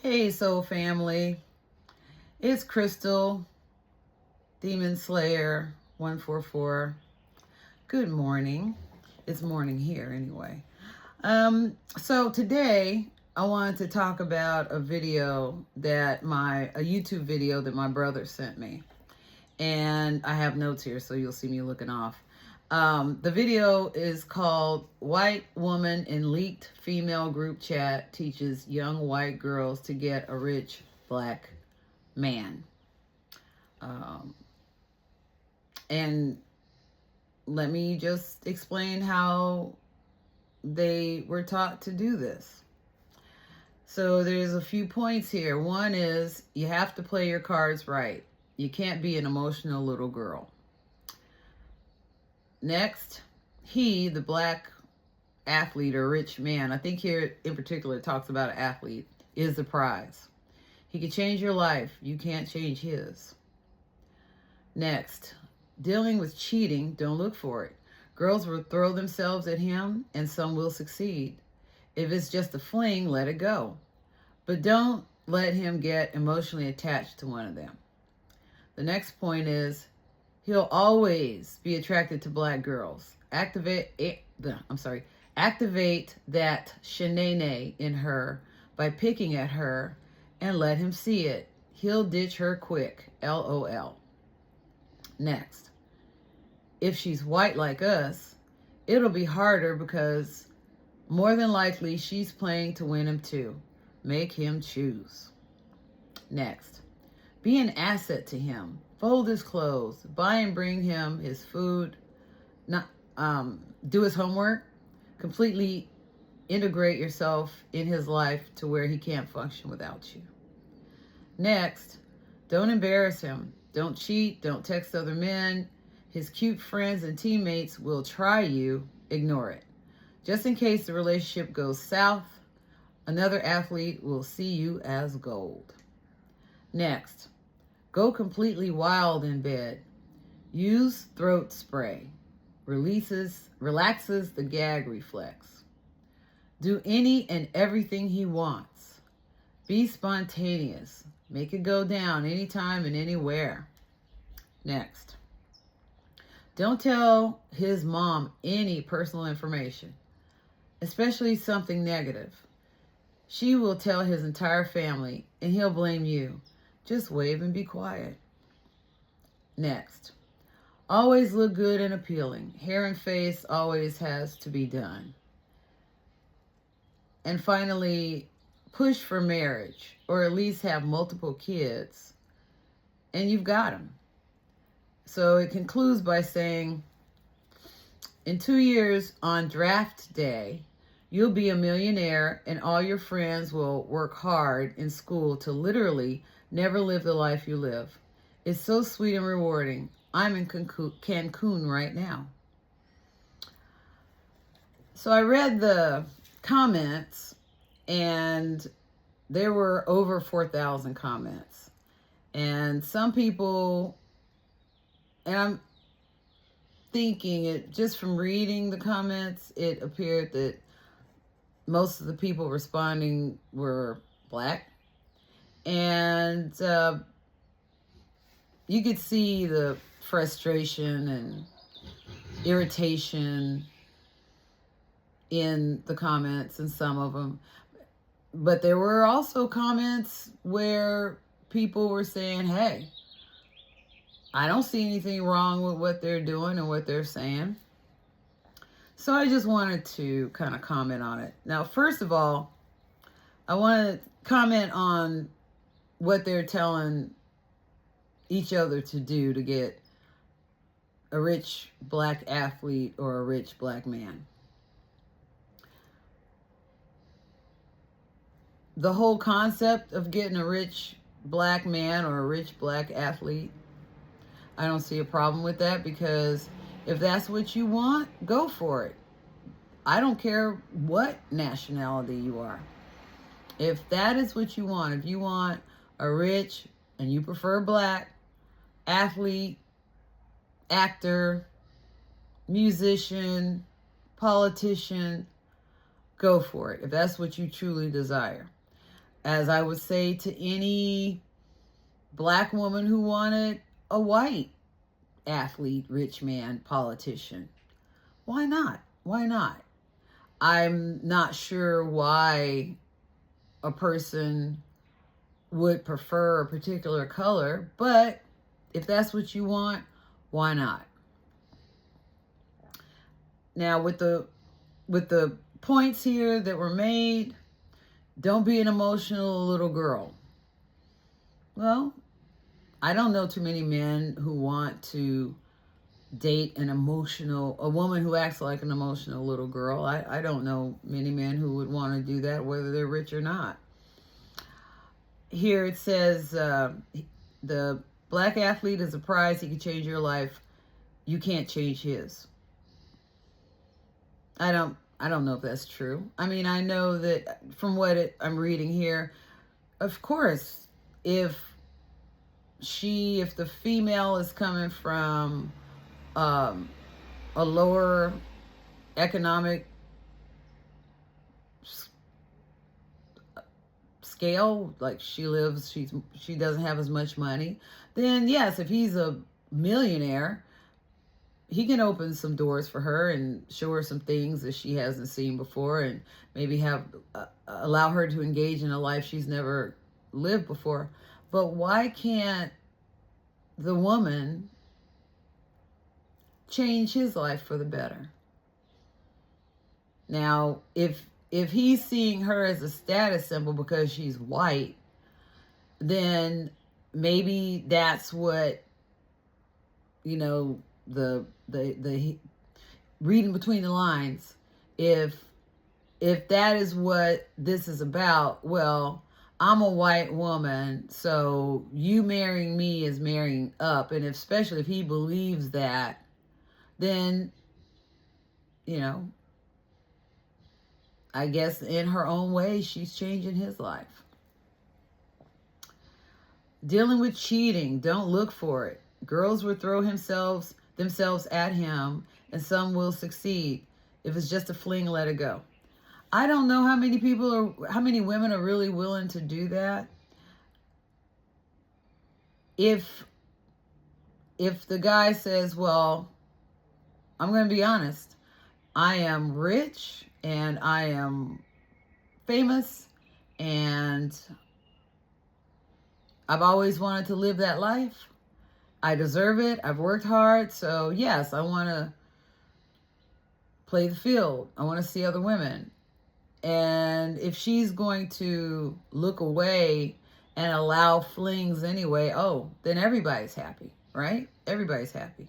Hey, soul family. It's Crystal, Demon Slayer 144. Good morning. It's morning here anyway. So today I wanted to talk about a YouTube video that my brother sent me. And I have notes here, so you'll see me looking off. The video is called White Woman in Leaked Female Group Chat Teaches Young White Girls to Get a Rich Black Man. And let me just explain how they were taught to do this. So there's a few points here. One is you have to play your cards right. You can't be an emotional little girl. Next, he, the black athlete or rich man, I think here in particular it talks about an athlete, is the prize. He can change your life. You can't change his. Next, dealing with cheating, don't look for it. Girls will throw themselves at him and some will succeed. If it's just a fling, let it go. But don't let him get emotionally attached to one of them. The next point is he'll always be attracted to black girls. Activate that shenane in her by picking at her and let him see it. He'll ditch her quick. LOL. Next, if she's white like us, it'll be harder because more than likely she's playing to win him too. Make him choose. Next, be an asset to him. Fold his clothes. Buy and bring him his food. Do his homework. Completely integrate yourself in his life to where he can't function without you. Next, don't embarrass him. Don't cheat. Don't text other men. His cute friends and teammates will try you. Ignore it. Just in case the relationship goes south, another athlete will see you as gold. Next, go completely wild in bed. Use throat spray. Relaxes the gag reflex. Do any and everything he wants. Be spontaneous. Make it go down anytime and anywhere. Next, don't tell his mom any personal information, especially something negative. She will tell his entire family and he'll blame you. Just wave and be quiet. Next, always look good and appealing. Hair and face always has to be done. And finally, push for marriage or at least have multiple kids and you've got them. So it concludes by saying, in 2 years on draft day, you'll be a millionaire and all your friends will work hard in school to literally never live the life you live. It's so sweet and rewarding. I'm in Cancun right now. So I read the comments and there were over 4,000 comments. And some people, and I'm thinking it just from reading the comments, it appeared that most of the people responding were black. And you could see the frustration and irritation in the comments and some of them. But there were also comments where people were saying, hey, I don't see anything wrong with what they're doing and what they're saying. So I just wanted to kind of comment on it. Now, first of all, I want to comment on what they're telling each other to do to get a rich black athlete or a rich black man. The whole concept of getting a rich black man or a rich black athlete, I don't see a problem with that, because if that's what you want, go for it. I don't care what nationality you are. If that is what you want, if you want a rich and you prefer black athlete, actor, musician, politician, go for it if that's what you truly desire. as I would say to any black woman who wanted a white athlete, rich man, politician. Why not? Why not? I'm not sure why a person would prefer a particular color, but if that's what you want, why not? Now with the points here that were made, don't be an emotional little girl. Well, I don't know too many men who want to date a woman who acts like an emotional little girl. I don't know many men who would want to do that, whether they're rich or not. Here it says, the black athlete is a prize. He can change your life. You can't change his. I don't know if that's true. I mean, I know that from what I'm reading here, of course, if the female is coming from a lower economic scale, like she doesn't have as much money, then yes, if he's a millionaire, he can open some doors for her and show her some things that she hasn't seen before, and maybe allow her to engage in a life she's never lived before. But why can't the woman change his life for the better? Now, if he's seeing her as a status symbol because she's white, then maybe that's what, the reading between the lines, if that is what this is about, well, I'm a white woman, so you marrying me is marrying up. And especially if he believes that, then, I guess in her own way, she's changing his life. Dealing with cheating, don't look for it. Girls will throw themselves at him, and some will succeed. If it's just a fling, let it go. I don't know how many women are really willing to do that. If the guy says, well, I'm going to be honest, I am rich and I am famous and I've always wanted to live that life. I deserve it. I've worked hard. So yes, I want to play the field. I want to see other women. And if she's going to look away and allow flings anyway, then everybody's happy, right? Everybody's happy.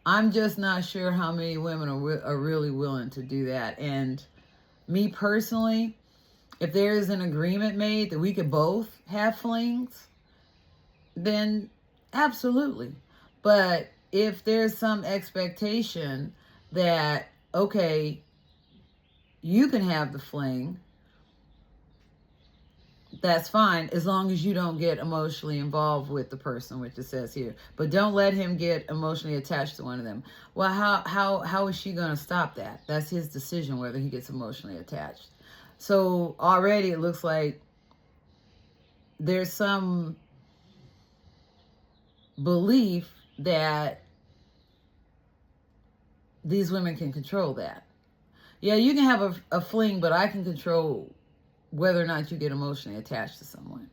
I'm just not sure how many women are really willing to do that. And me personally, if there is an agreement made that we could both have flings, then absolutely. But if there's some expectation that, okay, you can have the fling, that's fine, as long as you don't get emotionally involved with the person, which it says here. But don't let him get emotionally attached to one of them. Well, how is she going to stop that? That's his decision whether he gets emotionally attached. So already it looks like there's some belief that these women can control that. Yeah, you can have a fling, but I can control whether or not you get emotionally attached to someone.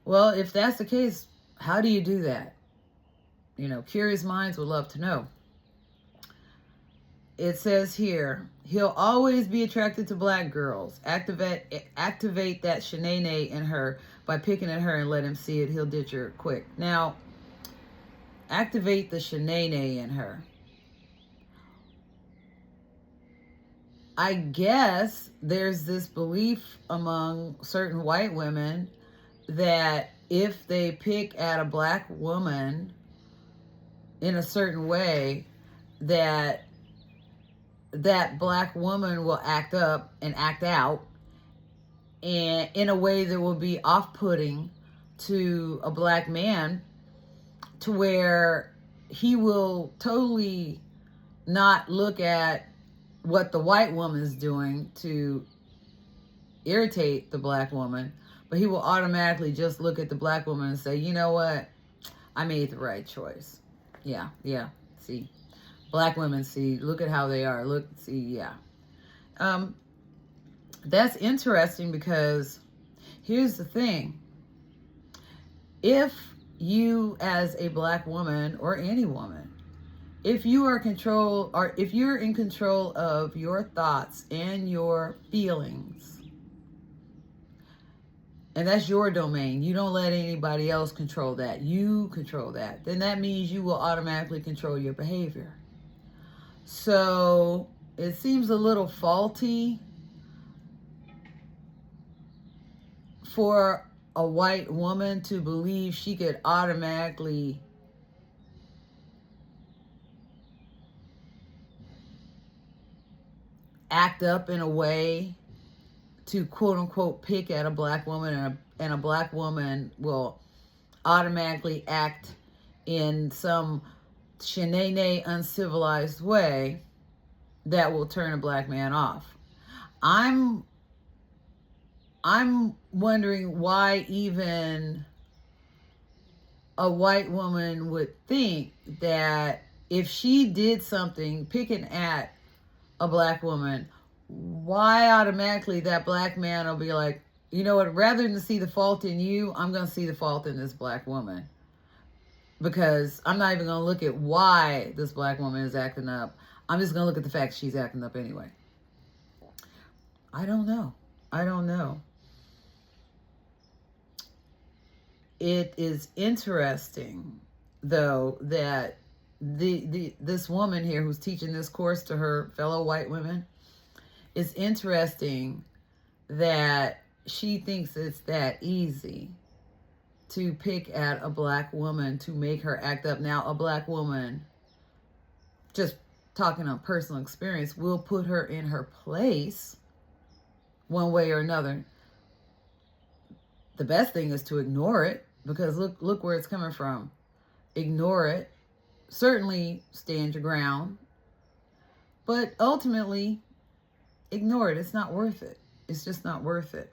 Well, if that's the case, how do you do that? Curious minds would love to know. It says here, he'll always be attracted to black girls. Activate that Shanae in her by picking at her and let him see it. He'll ditch her quick. Now, activate the Shanae in her. I guess there's this belief among certain white women that if they pick at a black woman in a certain way, that black woman will act up and act out, and in a way that will be off-putting to a black man, to where he will totally not look at what the white woman is doing to irritate the black woman, but he will automatically just look at the black woman and say, you know what? I made the right choice. Yeah. See, black women, see, look at how they are. Look, see, yeah. That's interesting because here's the thing. If you as a black woman or any woman, if you are if you're in control of your thoughts and your feelings, and that's your domain, you don't let anybody else control that, you control that, then that means you will automatically control your behavior. So it seems a little faulty for a white woman to believe she could automatically act up in a way to quote unquote pick at a black woman, and a black woman will automatically act in some shenanigans, uncivilized way that will turn a black man off. I'm wondering why even a white woman would think that if she did something picking at a black woman, why automatically that black man will be like, you know what, rather than see the fault in you, I'm going to see the fault in this black woman. Because I'm not even going to look at why this black woman is acting up. I'm just going to look at the fact she's acting up anyway. I don't know. It is interesting, though, that this woman here who's teaching this course to her fellow white women, it's interesting that she thinks it's that easy to pick at a black woman to make her act up. Now, a black woman, just talking on personal experience, will put her in her place one way or another. The best thing is to ignore it, because look where it's coming from. Ignore it. Certainly stand your ground. But ultimately, ignore it. It's not worth it. It's just not worth it.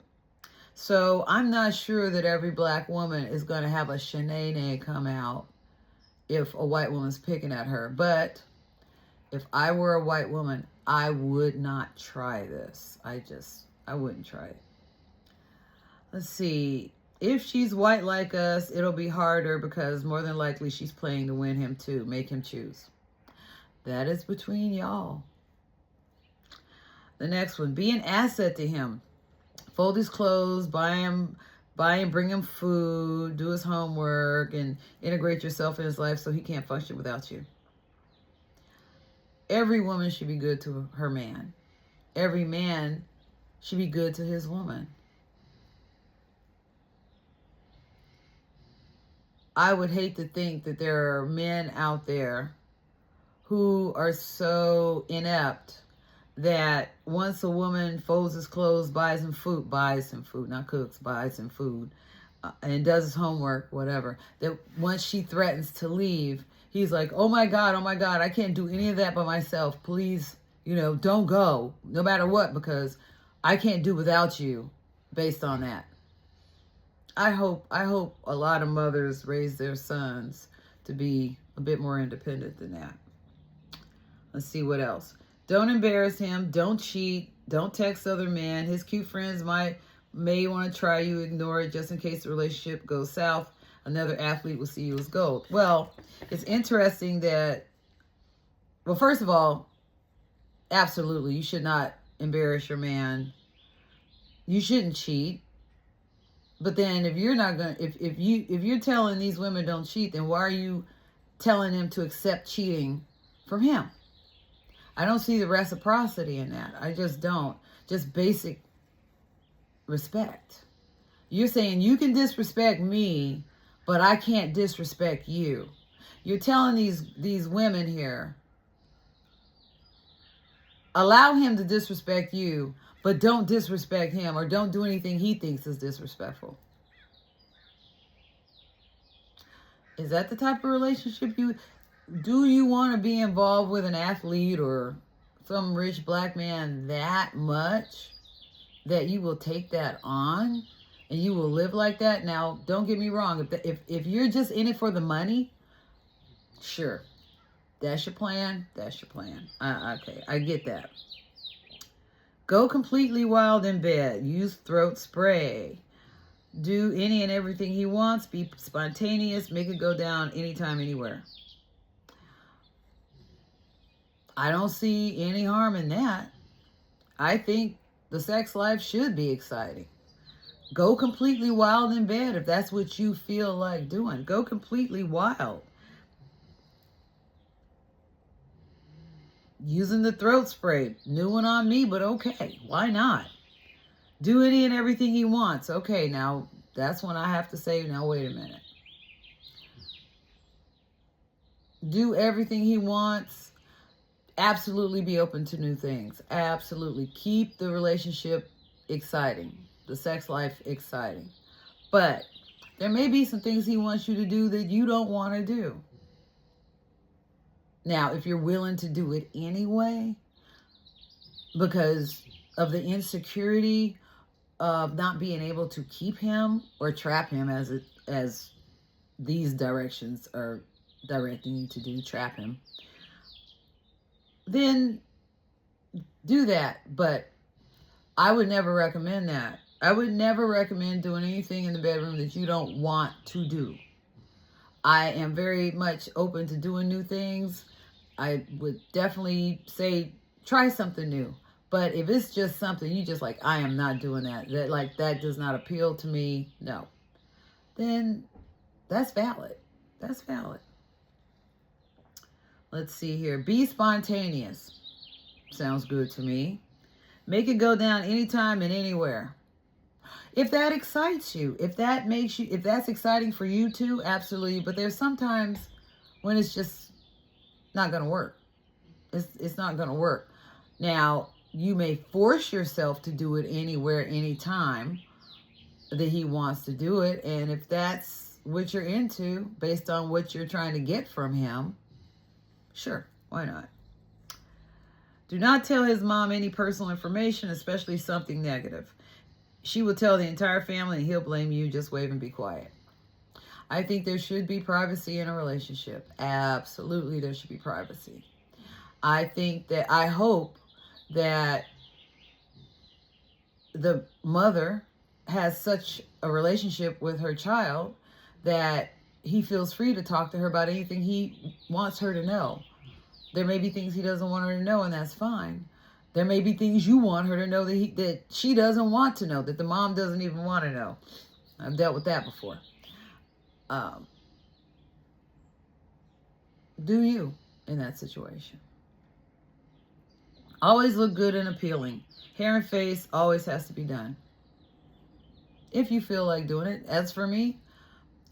So I'm not sure that every black woman is going to have a shenanigans come out if a white woman's picking at her. But if I were a white woman, I would not try this. I wouldn't try it. Let's see. If she's white like us, it'll be harder because more than likely she's playing to win him too. Make him choose. That is between y'all. The next one, be an asset to him. Fold his clothes, bring him food, do his homework, and integrate yourself in his life so he can't function without you. Every woman should be good to her man. Every man should be good to his woman. I would hate to think that there are men out there who are so inept that once a woman folds his clothes, buys him food, not cooks, buys him food, and does his homework, whatever, that once she threatens to leave, he's like, oh my God, I can't do any of that by myself. Please, don't go, no matter what, because I can't do without you based on that. I hope a lot of mothers raise their sons to be a bit more independent than that. Let's see what else. Don't embarrass him. Don't cheat. Don't text other men. His cute friends may want to try you. Ignore it just in case the relationship goes south. Another athlete will see you as gold. Well, it's interesting that, well, first of all, absolutely, you should not embarrass your man. You shouldn't cheat. But then if you're not going to, if you're telling these women don't cheat, then why are you telling them to accept cheating from him? I don't see the reciprocity in that. I just don't. Just basic respect. You're saying you can disrespect me, but I can't disrespect you. You're telling these women here, allow him to disrespect you, but don't disrespect him, or don't do anything he thinks is disrespectful. Is that the type of relationship do you want to be involved with an athlete or some rich black man that much that you will take that on? and you will live like that. Now, don't get me wrong. If you're just in it for the money, sure, that's your plan. That's your plan. Okay, I get that. Go completely wild in bed. Use throat spray. Do any and everything he wants. Be spontaneous. Make it go down anytime, anywhere. I don't see any harm in that. I think the sex life should be exciting. Go completely wild in bed if that's what you feel like doing. Go completely wild. Using the throat spray. New one on me, but okay. Why not? Do any and everything he wants. Okay, now that's when I have to say, now wait a minute. Do everything he wants. Absolutely be open to new things. Absolutely. Keep the relationship exciting. The sex life exciting. But there may be some things he wants you to do that you don't want to do. Now, if you're willing to do it anyway, because of the insecurity of not being able to keep him or trap him, as these directions are directing you to do, trap him, then do that. But I would never recommend that. I would never recommend doing anything in the bedroom that you don't want to do. I am very much open to doing new things. I would definitely say try something new. But if it's just something you just like, I am not doing that. That does not appeal to me. No. Then that's valid. That's valid. Let's see here. Be spontaneous. Sounds good to me. Make it go down anytime and anywhere. If that excites you, if that's exciting for you too, absolutely. But there's sometimes when it's just not going to work. It's not going to work. Now, you may force yourself to do it anywhere, anytime that he wants to do it. And if that's what you're into, based on what you're trying to get from him, sure, why not? Do not tell his mom any personal information, especially something negative. She will tell the entire family and he'll blame you. Just wave and be quiet. I think there should be privacy in a relationship. Absolutely, there should be privacy. I hope that the mother has such a relationship with her child that he feels free to talk to her about anything he wants her to know. There may be things he doesn't want her to know, and that's fine. There may be things you want her to know that she doesn't want to know, that the mom doesn't even want to know. I've dealt with that before. Do you in that situation? Always look good and appealing. Hair and face always has to be done. If you feel like doing it. As for me,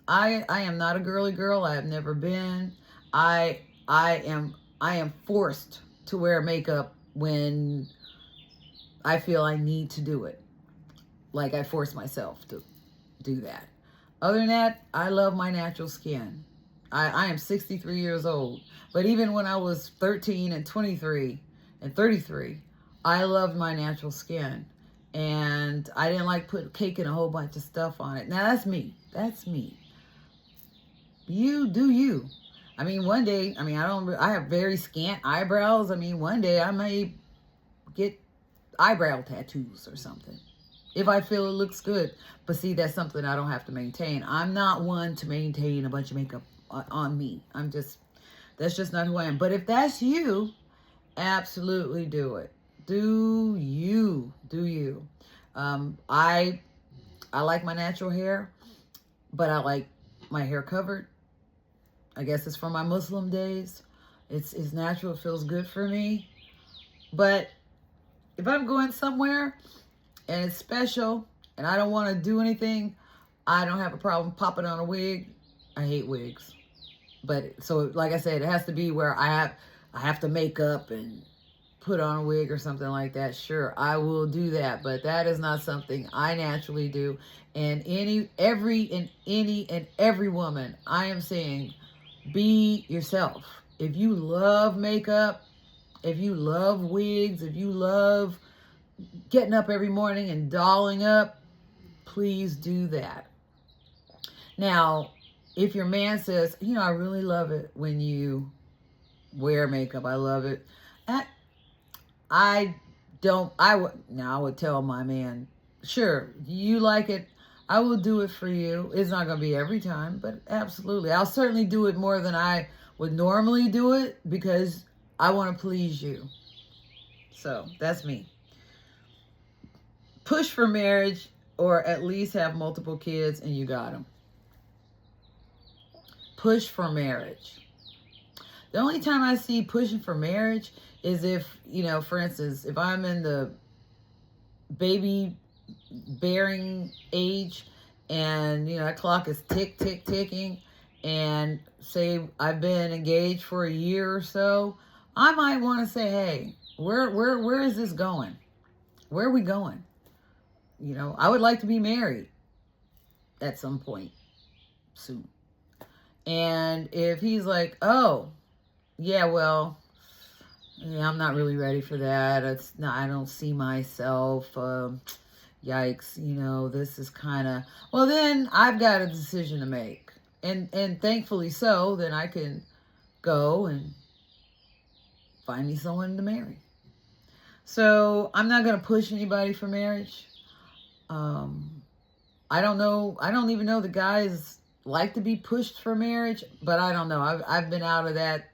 I am not a girly girl. I have never been. I am forced to wear makeup when I feel I need to do it. Like I force myself to do that. Other than that, I love my natural skin. I am 63 years old. But even when I was 13 and 23 and 33, I loved my natural skin. And I didn't like putting cake and a whole bunch of stuff on it. Now, that's me. That's me. You do you. I mean, one day, I have very scant eyebrows. I mean, one day I may get eyebrow tattoos or something if I feel it looks good. But see, that's something I don't have to maintain. I'm not one to maintain a bunch of makeup on me. That's just not who I am. But if that's you, absolutely do it. Do you. Do you. I like my natural hair, but I like my hair covered. I guess it's from my Muslim days. It's natural. It feels good for me. But if I'm going somewhere and it's special and I don't want to do anything, I don't have a problem popping on a wig. I hate wigs. But so, like I said, it has to be where I have to make up and put on a wig or something like that. Sure, I will do that. But that is not something I naturally do. And every woman, I am saying, be yourself. If you love makeup, if you love wigs, if you love getting up every morning and dolling up, please do that. Now, if your man says, I really love it when you wear makeup, I love it. I would tell my man, sure, you like it, I will do it for you. It's not going to be every time, but absolutely. I'll certainly do it more than I would normally do it because I want to please you. So that's me. Push for marriage or at least have multiple kids and you got them. Push for marriage. The only time I see pushing for marriage is if, for instance, if I'm in the baby bearing age and, that clock is ticking and say I've been engaged for a year or so, I might want to say, hey, where is this going? Where are we going? I would like to be married at some point soon. And if he's like, oh, yeah, well, yeah, I'm not really ready for that. I don't see myself. Yikes, this is kind of, well, then I've got a decision to make. And thankfully so, then I can go and find me someone to marry. So I'm not going to push anybody for marriage. I don't know. I don't even know the guys like to be pushed for marriage, but I don't know. I've been out of that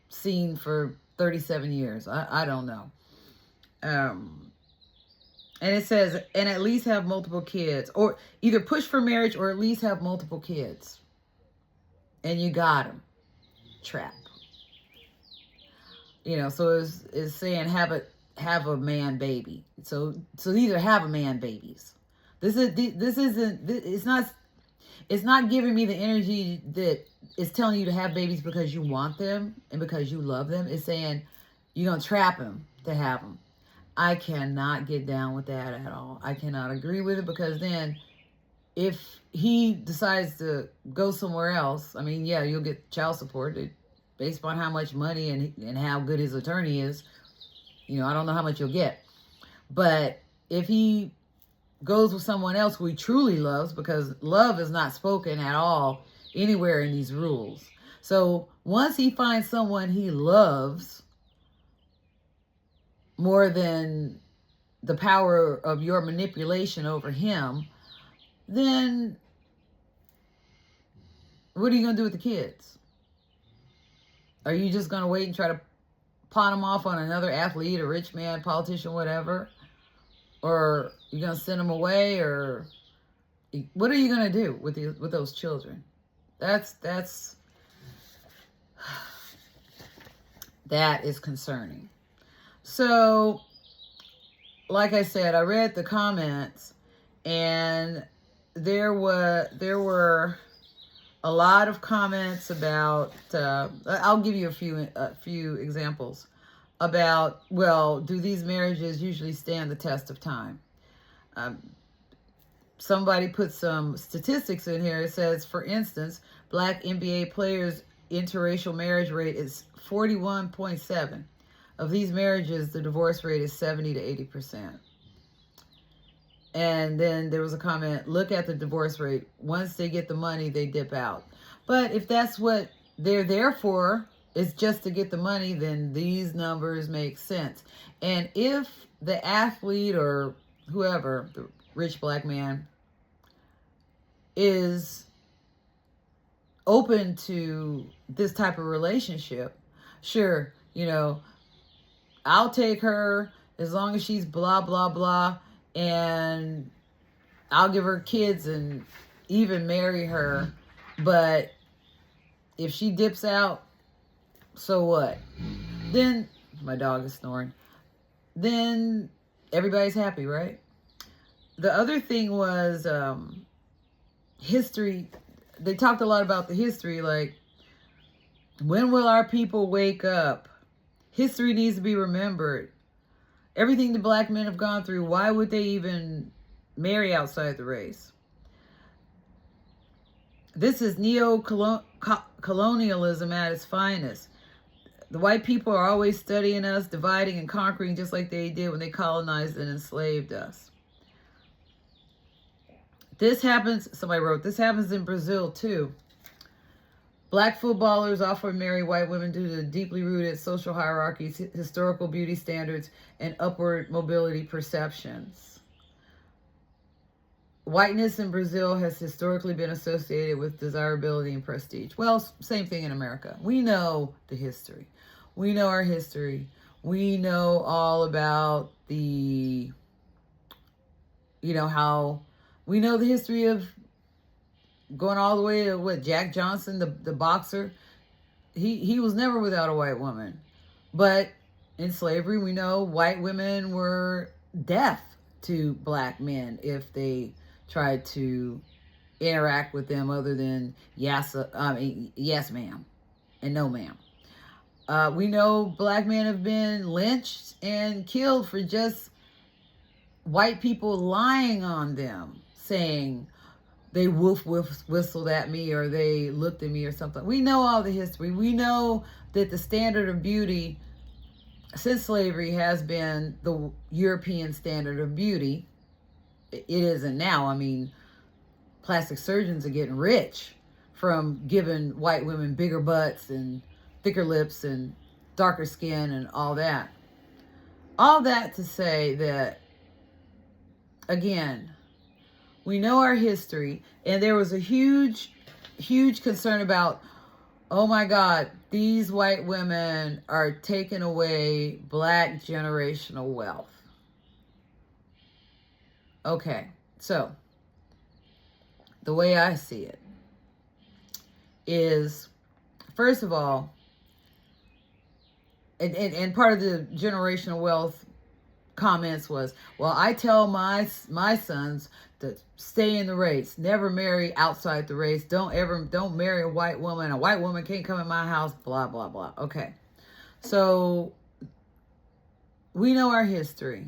scene for 37 years. I don't know. And it says, and at least have multiple kids, or either push for marriage or at least have multiple kids. And you got them. Trap. So it's saying have a man baby. So either have a man babies. It's not giving me the energy that is telling you to have babies because you want them and because you love them. It's saying you're going to trap him to have them. I cannot get down with that at all. I cannot agree with it because then if he decides to go somewhere else, I mean, yeah, you'll get child support based upon how much money and how good his attorney is. I don't know how much you'll get. But if he goes with someone else who he truly loves, because love is not spoken at all anywhere in these rules. So once he finds someone he loves more than the power of your manipulation over him, then what are you going to do with the kids? Are you just going to wait and try to pawn them off on another athlete, a rich man, politician, whatever? Or you going to send them away? Or what are you going to do with those children? That is concerning. So, like I said, I read the comments, and there were a lot of comments about. I'll give you a few examples about. Well, do these marriages usually stand the test of time? Somebody put some statistics in here. It says, for instance, Black NBA players' interracial marriage rate is 41.7. Of these marriages, the divorce rate is 70 to 80%. And then there was a comment, look at the divorce rate. Once they get the money, they dip out. But if that's what they're there for, is just to get the money, then these numbers make sense. And if the athlete or whoever, the rich black man, is open to this type of relationship, sure, I'll take her as long as she's blah, blah, blah, and I'll give her kids and even marry her. But if she dips out, so what? Then, my dog is snoring. Then everybody's happy, right? The other thing was history. They talked a lot about the history, like, when will our people wake up? History needs to be remembered. Everything the black men have gone through, why would they even marry outside the race? This is neo-colonialism at its finest. The white people are always studying us, dividing and conquering just like they did when they colonized and enslaved us. This happens, somebody wrote, this happens in Brazil too. Black footballers often marry white women due to deeply rooted social hierarchies, historical beauty standards, and upward mobility perceptions. Whiteness in Brazil has historically been associated with desirability and prestige. Well, same thing in America. We know the history. We know our history. We know all about the, how we know the history of going all the way to what, Jack Johnson, the boxer. He was never without a white woman. But in slavery, we know white women were deaf to black men if they tried to interact with them other than yes ma'am and no ma'am. We know black men have been lynched and killed for just white people lying on them, saying they whistled at me or they looked at me or something. We know all the history. We know that the standard of beauty since slavery has been the European standard of beauty. It isn't now. I mean, plastic surgeons are getting rich from giving white women bigger butts and thicker lips and darker skin and all that. All that to say that, again, we know our history, and there was a huge concern about, oh my God, these white women are taking away black generational wealth. Okay, so the way I see it is, first of all, and part of the generational wealth comments was, well, I tell my sons to stay in the race, never marry outside the race, don't marry a white woman. A white woman can't come in my house, blah, blah, blah. Okay, so we know our history.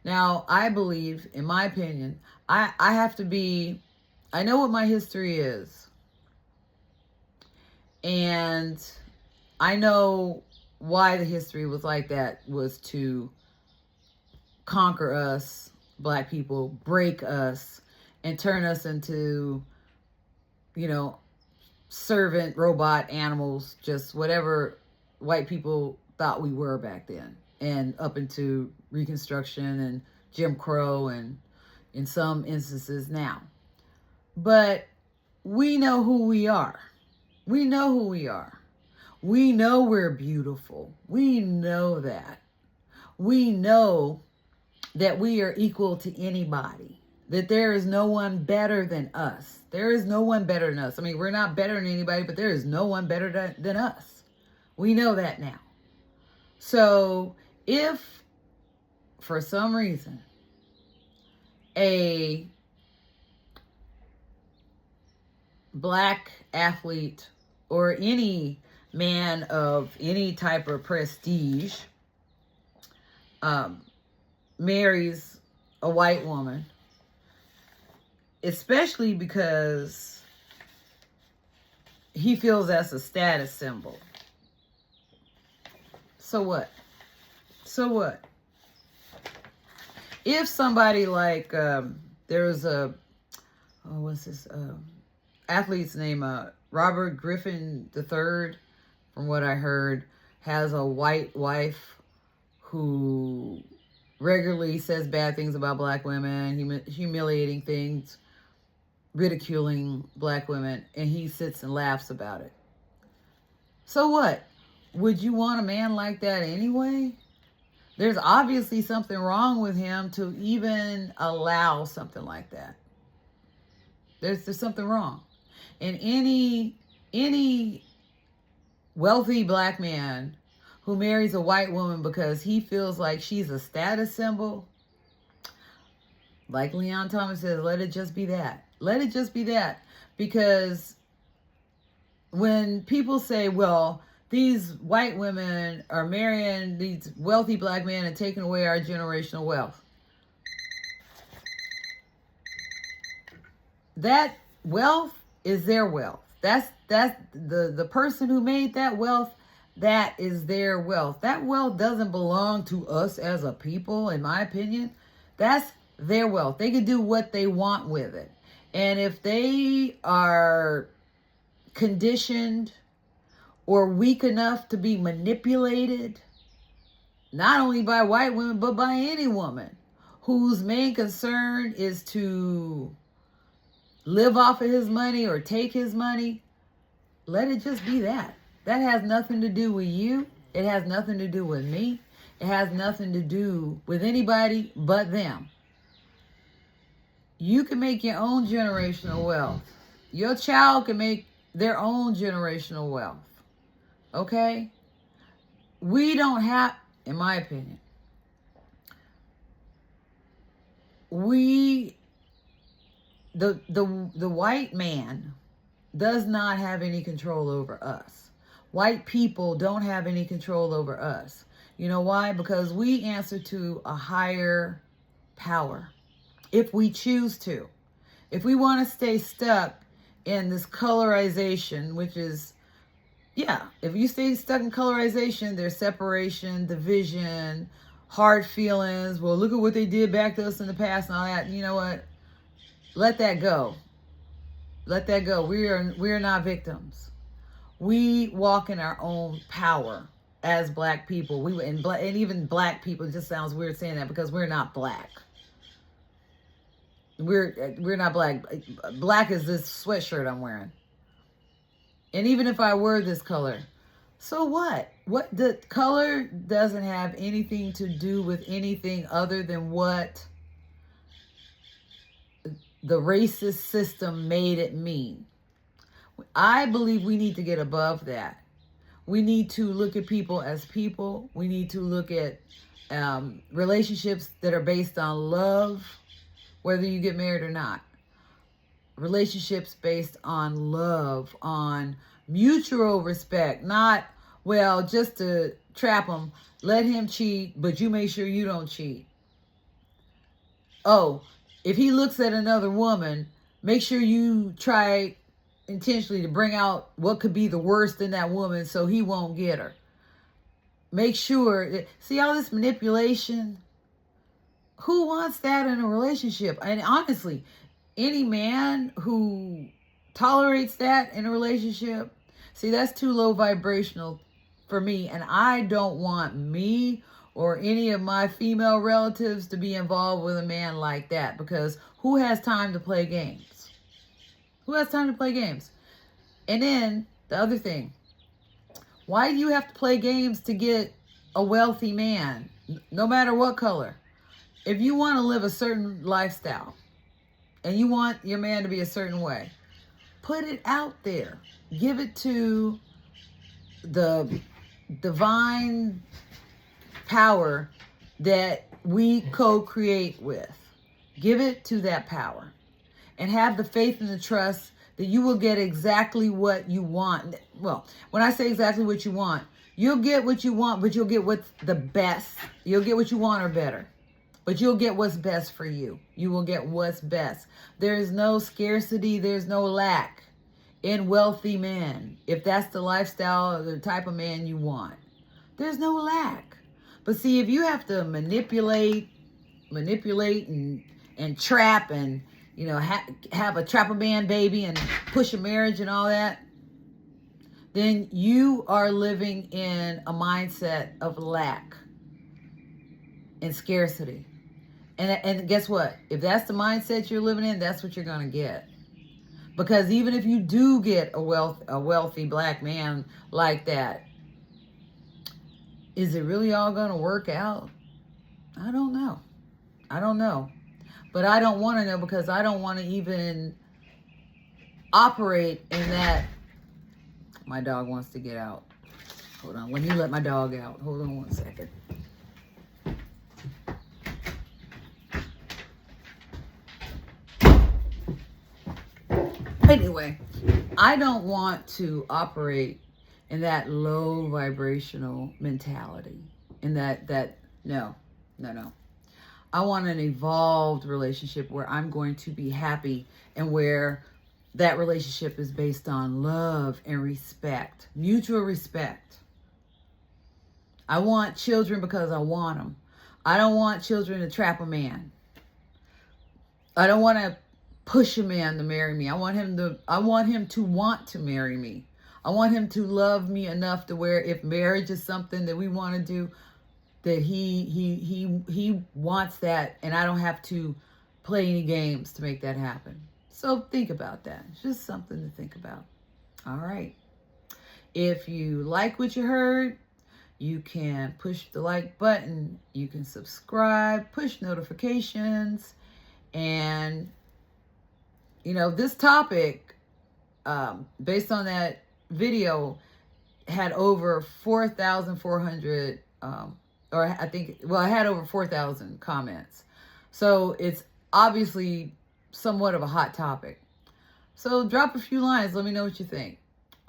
Now, I believe, in my opinion, I know what my history is. And I know why the history was like that, was to conquer us, black people, break us, and turn us into, servant, robot, animals, just whatever white people thought we were back then. And up into Reconstruction and Jim Crow and in some instances now. But we know who we are. We know who we are. We know we're beautiful. We know that. We know that we are equal to anybody. That there is no one better than us. There is no one better than us. I mean, we're not better than anybody, but there is no one better than us. We know that now. So if, for some reason, a black athlete or any man of any type of prestige marries a white woman, especially because he feels that's a status symbol, so what? So what? If somebody like, there was what's this athlete's name, Robert Griffin III, from what I heard, has a white wife who regularly says bad things about black women, humiliating things, ridiculing black women, and he sits and laughs about it. So what? Would you want a man like that anyway? There's obviously something wrong with him to even allow something like that. There's something wrong. And any wealthy black man who marries a white woman because he feels like she's a status symbol, like Leon Thomas says, let it just be that. Let it just be that. Because when people say, well, these white women are marrying these wealthy black men and taking away our generational wealth, that wealth is their wealth. That's the person who made that wealth, that is their wealth. That wealth doesn't belong to us as a people, in my opinion. That's their wealth. They can do what they want with it. And if they are conditioned or weak enough to be manipulated, not only by white women, but by any woman whose main concern is to live off of his money or take his money, let it just be that. That has nothing to do with you. It has nothing to do with me. It has nothing to do with anybody but them. You can make your own generational wealth. Your child can make their own generational wealth. Okay? We don't have, in my opinion, the white man does not have any control over us. White people don't have any control over us. You know why? Because we answer to a higher power. If we choose to. If we want to stay stuck in this colorization, which is, yeah, if you stay stuck in colorization, there's separation, division, hard feelings. Well, look at what they did back to us in the past and all that. You know what? Let that go. Let that go. We are not victims. We walk in our own power as black people. And even black people, it just sounds weird saying that because we're not black. We're not black. Black is this sweatshirt I'm wearing. And even if I were this color, so what? What the color doesn't have anything to do with anything other than what the racist system made it mean. I believe we need to get above that. We need to look at people as people. We need to look at relationships that are based on love, whether you get married or not. Relationships based on love, on mutual respect, not, well, just to trap him, let him cheat, but you make sure you don't cheat. Oh, if he looks at another woman, make sure you try intentionally to bring out what could be the worst in that woman so he won't get her. Make sure that, see all this manipulation? Who wants that in a relationship? And honestly, any man who tolerates that in a relationship, see, that's too low vibrational for me. And I don't want me or any of my female relatives to be involved with a man like that, because who has time to play games? Who has time to play games? And then the other thing, why do you have to play games to get a wealthy man, no matter what color? If you want to live a certain lifestyle and you want your man to be a certain way, put it out there. Give it to the divine power that we co-create with. Give it to that power and have the faith and the trust that you will get exactly what you want. Well, when I say exactly what you want, you'll get what you want, but you'll get what's the best. You'll get what you want or better. But you'll get what's best for you. You will get what's best. There is no scarcity. There's no lack in wealthy men. If that's the lifestyle or the type of man you want, there's no lack. But see, if you have to manipulate and trap and, you know, have a trapper man baby and push a marriage and all that, then you are living in a mindset of lack and scarcity. And guess what? If that's the mindset you're living in, that's what you're going to get. Because even if you do get a wealthy black man like that, is it really all going to work out? I don't know. I don't know. But I don't want to know, because I don't want to even operate in that. My dog wants to get out. Hold on. Let me let my dog out. Hold on one second. Anyway, I don't want to operate in that low vibrational mentality. In that no. I want an evolved relationship where I'm going to be happy and where that relationship is based on love and respect, mutual respect. I want children because I want them. I don't want children to trap a man. I don't want to push a man to marry me. I want him to want to marry me. I want him to love me enough to where if marriage is something that we want to do, that he wants that, and I don't have to play any games to make that happen. So think about that. It's just something to think about. All right. If you like what you heard, you can push the like button. You can subscribe, push notifications, and this topic, based on that video, had over 4,400, or I think, well, I had over 4,000 comments. So it's obviously somewhat of a hot topic. So drop a few lines. Let me know what you think.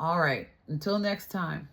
All right. Until next time.